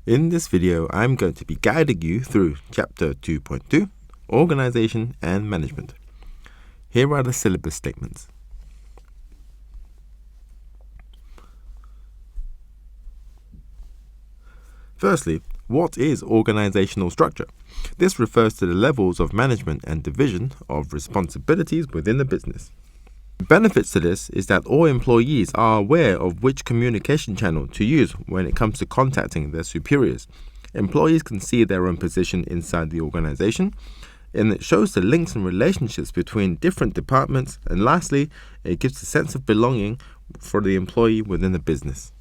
In this video, I'm going to be guiding you through Chapter 2.2, Organisation and Management. Here are the syllabus statements. Firstly, what is organisational structure? This refers to the levels of management and division of responsibilities within the business. The benefits to this is that all employees are aware of which communication channel to use when it comes to contacting their superiors. Employees can see their own position inside the organisation, and it shows the links and relationships between different departments, and lastly, it gives a sense of belonging for the employee within the business.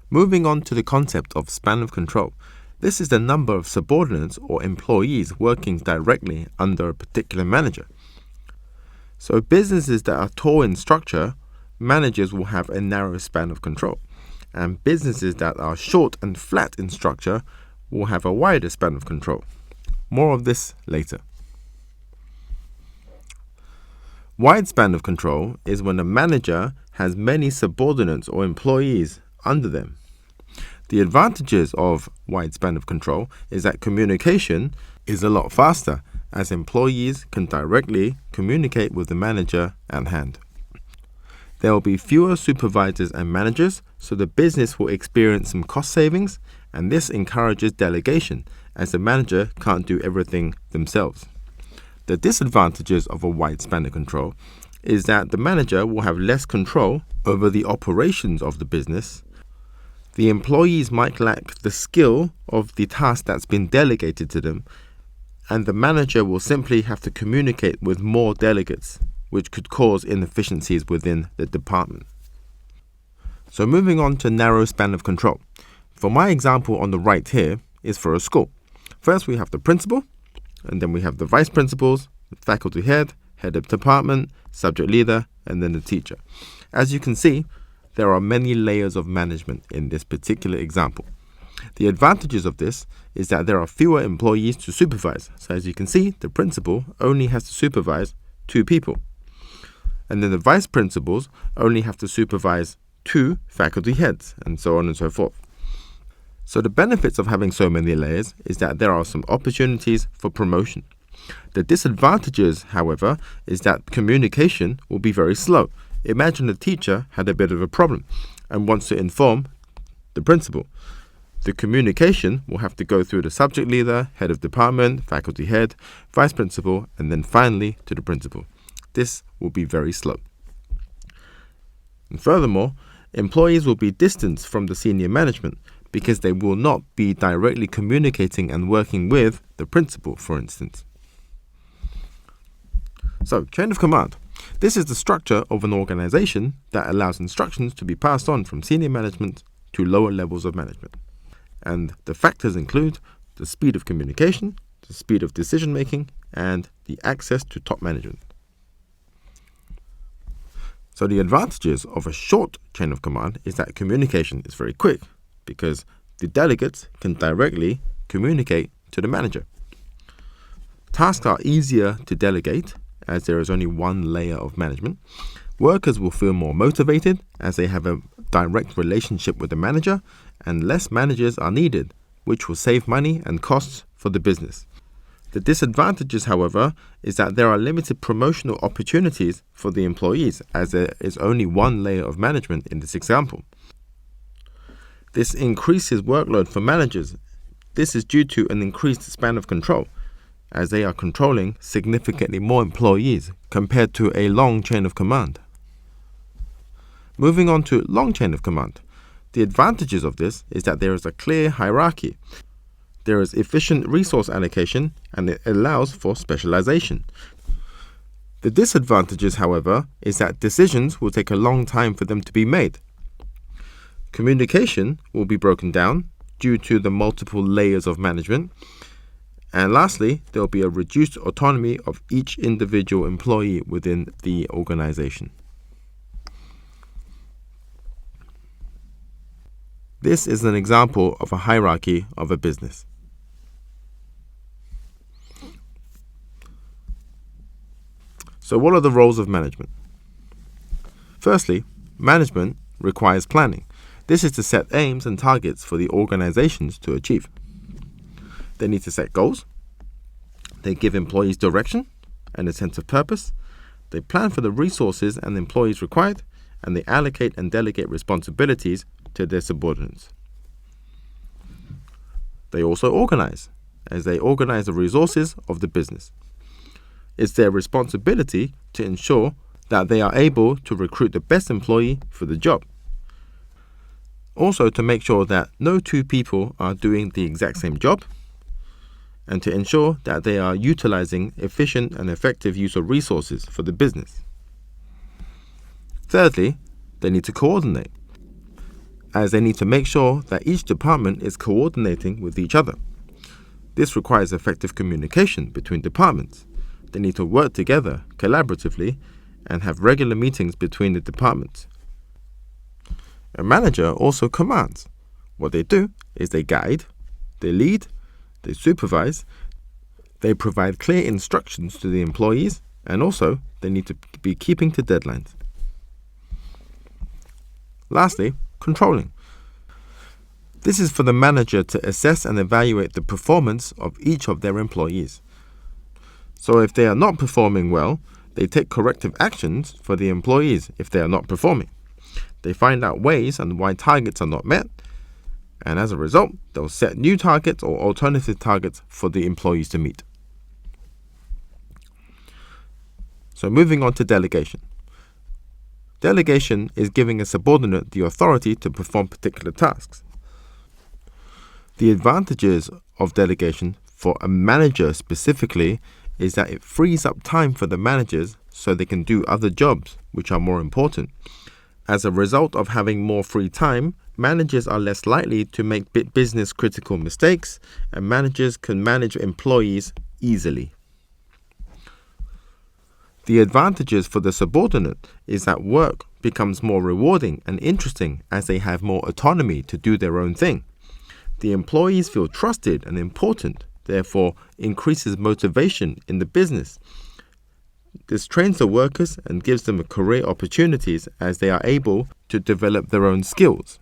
Moving on to the concept of span of control. This is the number of subordinates or employees working directly under a particular manager. So businesses that are tall in structure, managers will have a narrow span of control. And businesses that are short and flat in structure will have a wider span of control. More of this later. Wide span of control is when a manager has many subordinates or employees under them. The advantages of wide span of control is that communication is a lot faster, as employees can directly communicate with the manager at hand. There will be fewer supervisors and managers, so the business will experience some cost savings, and this encourages delegation, as the manager can't do everything themselves. The disadvantages of a wide span of control is that the manager will have less control over the operations of the business. The employees might lack the skill of the task that's been delegated to them, and the manager will simply have to communicate with more delegates, which could cause inefficiencies within the department. So moving on to narrow span of control. For my example on the right here is for a school. First we have the principal, and then we have the vice principals, the faculty head, head of department, subject leader, and then the teacher. As you can see, there are many layers of management in this particular example. The advantages of this is that there are fewer employees to supervise. So as you can see, the principal only has to supervise 2 people. And then the vice principals only have to supervise 2 faculty heads, and so on and so forth. So the benefits of having so many layers is that there are some opportunities for promotion. The disadvantages, however, is that communication will be very slow. Imagine a teacher had a bit of a problem and wants to inform the principal. The communication will have to go through the subject leader, head of department, faculty head, vice principal, and then finally to the principal. This will be very slow. And furthermore, employees will be distanced from the senior management because they will not be directly communicating and working with the principal, for instance. So, chain of command. This is the structure of an organization that allows instructions to be passed on from senior management to lower levels of management. And the factors include the speed of communication, the speed of decision making, and the access to top management. So the advantages of a short chain of command is that communication is very quick because the delegates can directly communicate to the manager. Tasks are easier to delegate as there is only one layer of management. Workers will feel more motivated as they have a direct relationship with the manager, and less managers are needed, which will save money and costs for the business. The disadvantages, however, is that there are limited promotional opportunities for the employees as there is only one layer of management in this example. This increases workload for managers. This is due to an increased span of control, as they are controlling significantly more employees compared to a long chain of command. Moving on to long chain of command. The advantages of this is that there is a clear hierarchy. There is efficient resource allocation, and it allows for specialization. The disadvantages, however, is that decisions will take a long time for them to be made. Communication will be broken down due to the multiple layers of management. And lastly, there will be a reduced autonomy of each individual employee within the organization. This is an example of a hierarchy of a business. So what are the roles of management? Firstly, management requires planning. This is to set aims and targets for the organizations to achieve. They need to set goals. They give employees direction and a sense of purpose. They plan for the resources and employees required, and they allocate and delegate responsibilities to their subordinates. They also organize, as they organize the resources of the business. It's their responsibility to ensure that they are able to recruit the best employee for the job. Also to make sure that no two people are doing the exact same job, and to ensure that they are utilizing efficient and effective use of resources for the business. Thirdly, they need to coordinate, as they need to make sure that each department is coordinating with each other. This requires effective communication between departments. They need to work together collaboratively and have regular meetings between the departments. A manager also commands. What they do is they guide, they lead, they supervise, they provide clear instructions to the employees, and also they need to be keeping to deadlines. Lastly, controlling. This is for the manager to assess and evaluate the performance of each of their employees. So if they are not performing well, they take corrective actions for the employees if they are not performing. They find out ways and why targets are not met, and as a result, they'll set new targets or alternative targets for the employees to meet. So moving on to delegation. Delegation is giving a subordinate the authority to perform particular tasks. The advantages of delegation for a manager specifically is that it frees up time for the managers so they can do other jobs which are more important. As a result of having more free time, managers are less likely to make business critical mistakes, and managers can manage employees easily. The advantages for the subordinate is that work becomes more rewarding and interesting as they have more autonomy to do their own thing. The employees feel trusted and important, therefore increases motivation in the business. This trains the workers and gives them career opportunities as they are able to develop their own skills.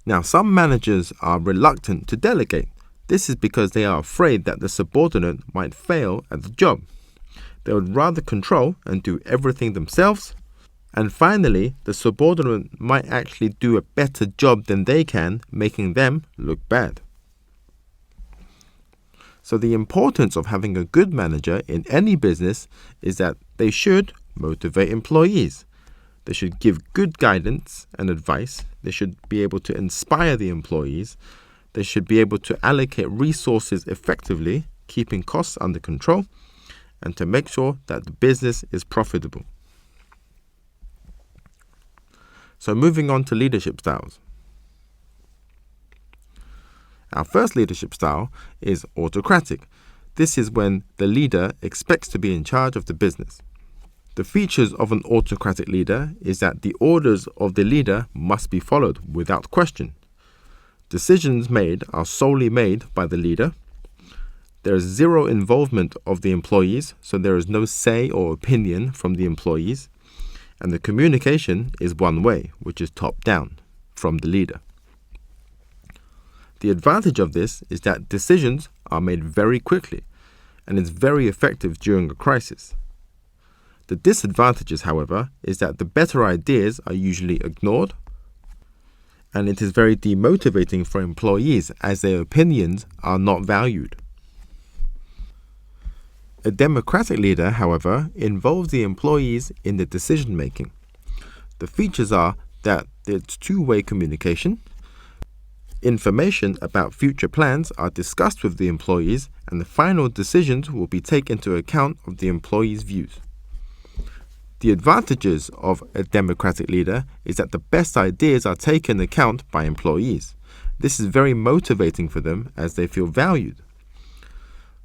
Now, some managers are reluctant to delegate. This is because they are afraid that the subordinate might fail at the job. They would rather control and do everything themselves. And finally, the subordinate might actually do a better job than they can, making them look bad. So the importance of having a good manager in any business is that they should motivate employees. They should give good guidance and advice. They should be able to inspire the employees. They should be able to allocate resources effectively, keeping costs under control, and to make sure that the business is profitable. So moving on to leadership styles. Our first leadership style is autocratic. This is when the leader expects to be in charge of the business. The features of an autocratic leader is that the orders of the leader must be followed without question. Decisions made are solely made by the leader. There is zero involvement of the employees, so there is no say or opinion from the employees. And the communication is one way, which is top down, from the leader. The advantage of this is that decisions are made very quickly, and it's very effective during a crisis. The disadvantages, however, is that the better ideas are usually ignored, and it is very demotivating for employees as their opinions are not valued. A democratic leader, however, involves the employees in the decision-making. The features are that it's two-way communication, information about future plans are discussed with the employees, and the final decisions will be taken into account of the employees' views. The advantages of a democratic leader is that the best ideas are taken into account by employees. This is very motivating for them as they feel valued.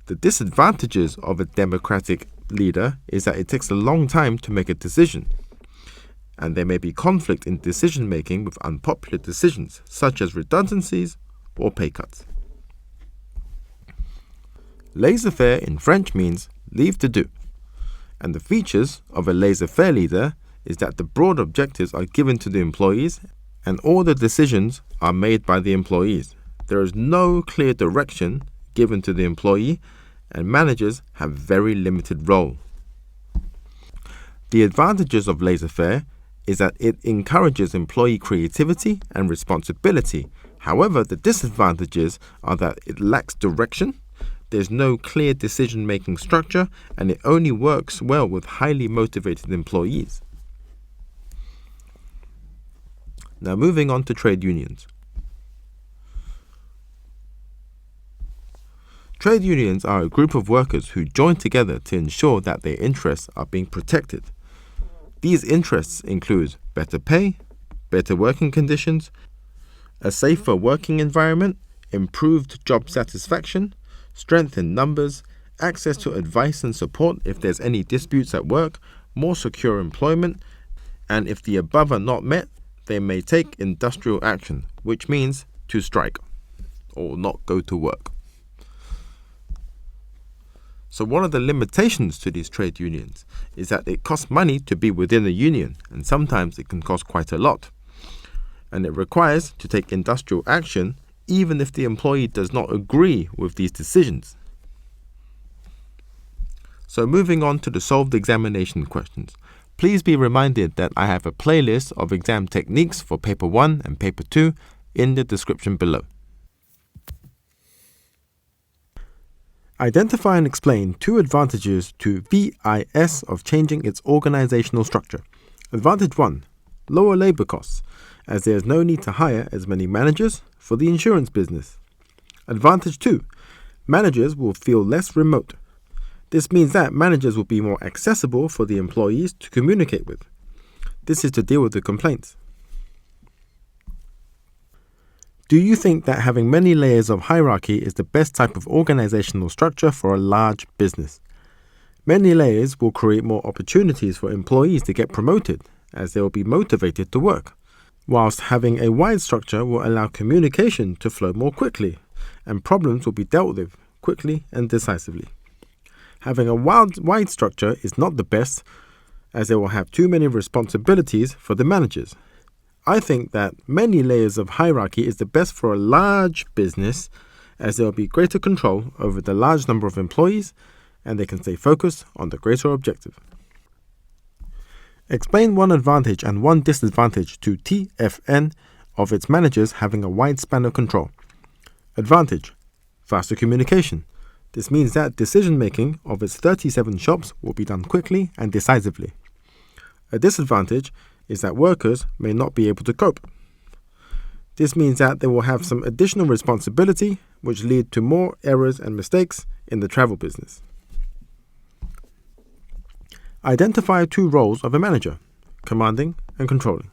The disadvantages of a democratic leader is that it takes a long time to make a decision, and there may be conflict in decision-making with unpopular decisions, such as redundancies or pay cuts. Laissez-faire in French means leave to do, and the features of a laissez-faire leader is that the broad objectives are given to the employees and all the decisions are made by the employees. There is no clear direction given to the employee, and managers have very limited role. The advantages of laissez-faire is that it encourages employee creativity and responsibility. However, the disadvantages are that it lacks direction, there's no clear decision-making structure, and it only works well with highly motivated employees. Now moving on to trade unions. Trade unions are a group of workers who join together to ensure that their interests are being protected. These interests include better pay, better working conditions, a safer working environment, improved job satisfaction, strength in numbers, access to advice and support if there's any disputes at work, more secure employment, and if the above are not met, they may take industrial action, which means to strike or not go to work. So one of the limitations to these trade unions is that it costs money to be within a union, and sometimes it can cost quite a lot. And it requires to take industrial action even if the employee does not agree with these decisions. So moving on to the solved examination questions. Please be reminded that I have a playlist of exam techniques for Paper 1 and Paper 2 in the description below. Identify and explain 2 advantages to VIS of changing its organizational structure. Advantage 1. Lower labor costs, as there is no need to hire as many managers for the insurance business. Advantage 2. Managers will feel less remote. This means that managers will be more accessible for the employees to communicate with. This is to deal with the complaints. Do you think that having many layers of hierarchy is the best type of organizational structure for a large business? Many layers will create more opportunities for employees to get promoted, as they will be motivated to work, whilst having a wide structure will allow communication to flow more quickly, and problems will be dealt with quickly and decisively. Having a wide structure is not the best, as they will have too many responsibilities for the managers. I think that many layers of hierarchy is the best for a large business, as there will be greater control over the large number of employees and they can stay focused on the greater objective. Explain 1 advantage and 1 disadvantage to TFN of its managers having a wide span of control. Advantage: faster communication. This means that decision-making of its 37 shops will be done quickly and decisively. A disadvantage is that workers may not be able to cope. This means that they will have some additional responsibility, which lead to more errors and mistakes in the travel business. Identify 2 roles of a manager: commanding and controlling.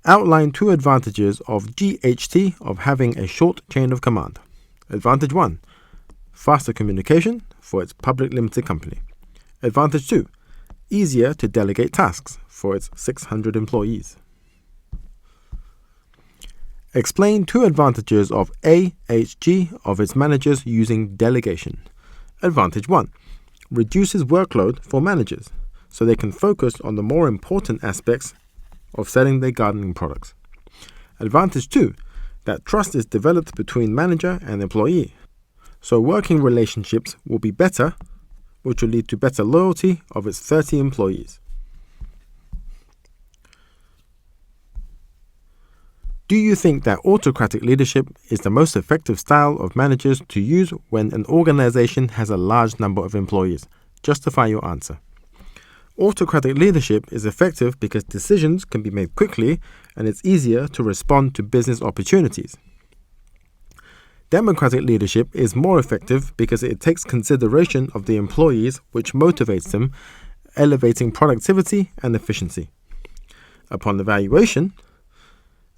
Outline 2 advantages of GHT of having a short chain of command. Advantage 1, faster communication for its public limited company. Advantage 2, easier to delegate tasks for its 600 employees. Explain 2 advantages of AHG of its managers using delegation. Advantage 1, reduces workload for managers, so they can focus on the more important aspects of selling their gardening products. Advantage 2, that trust is developed between manager and employee, so working relationships will be better, which will lead to better loyalty of its 30 employees. Do you think that autocratic leadership is the most effective style of managers to use when an organization has a large number of employees? Justify your answer. Autocratic leadership is effective because decisions can be made quickly and it's easier to respond to business opportunities. Democratic leadership is more effective because it takes consideration of the employees, which motivates them, elevating productivity and efficiency. Upon evaluation,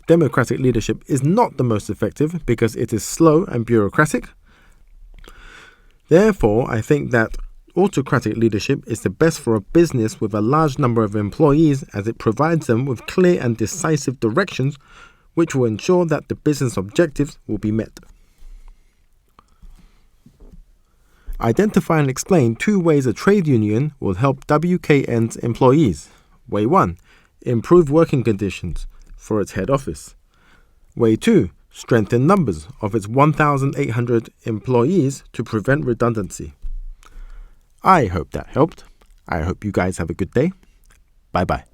democratic leadership is not the most effective because it is slow and bureaucratic. Therefore, I think that autocratic leadership is the best for a business with a large number of employees, as it provides them with clear and decisive directions which will ensure that the business objectives will be met. Identify and explain 2 ways a trade union will help WKN's employees. Way 1, improve working conditions for its head office. Way 2, strengthen numbers of its 1,800 employees to prevent redundancy. I hope that helped. I hope you guys have a good day. Bye-bye.